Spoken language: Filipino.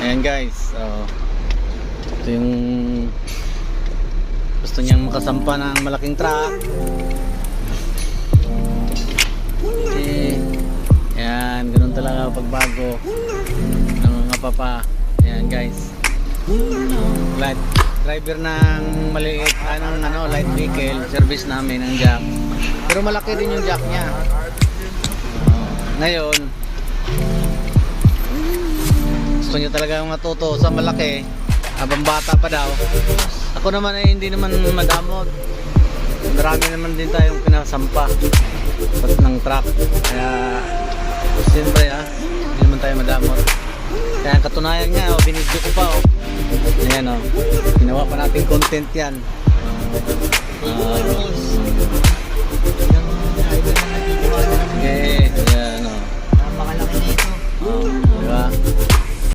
Ayan guys, ito yung gusto niyang makasampa ng malaking truck. Ayan, ganun talaga pagbago ng mga papa. Ayan guys, light driver ng maliit, light vehicle, service namin ng jack. Pero malaki din yung jack niya. Ngayon, gusto niya talagang matuto sa malaki habang bata pa daw. Ako naman ay hindi naman madamot. Marami naman din tayong pinasampa ng truck. Kaya siyempre hindi naman tayo madamot. Kaya katunayan nga, binidyo ko pa. Ayan, ginawa pa natin content yan.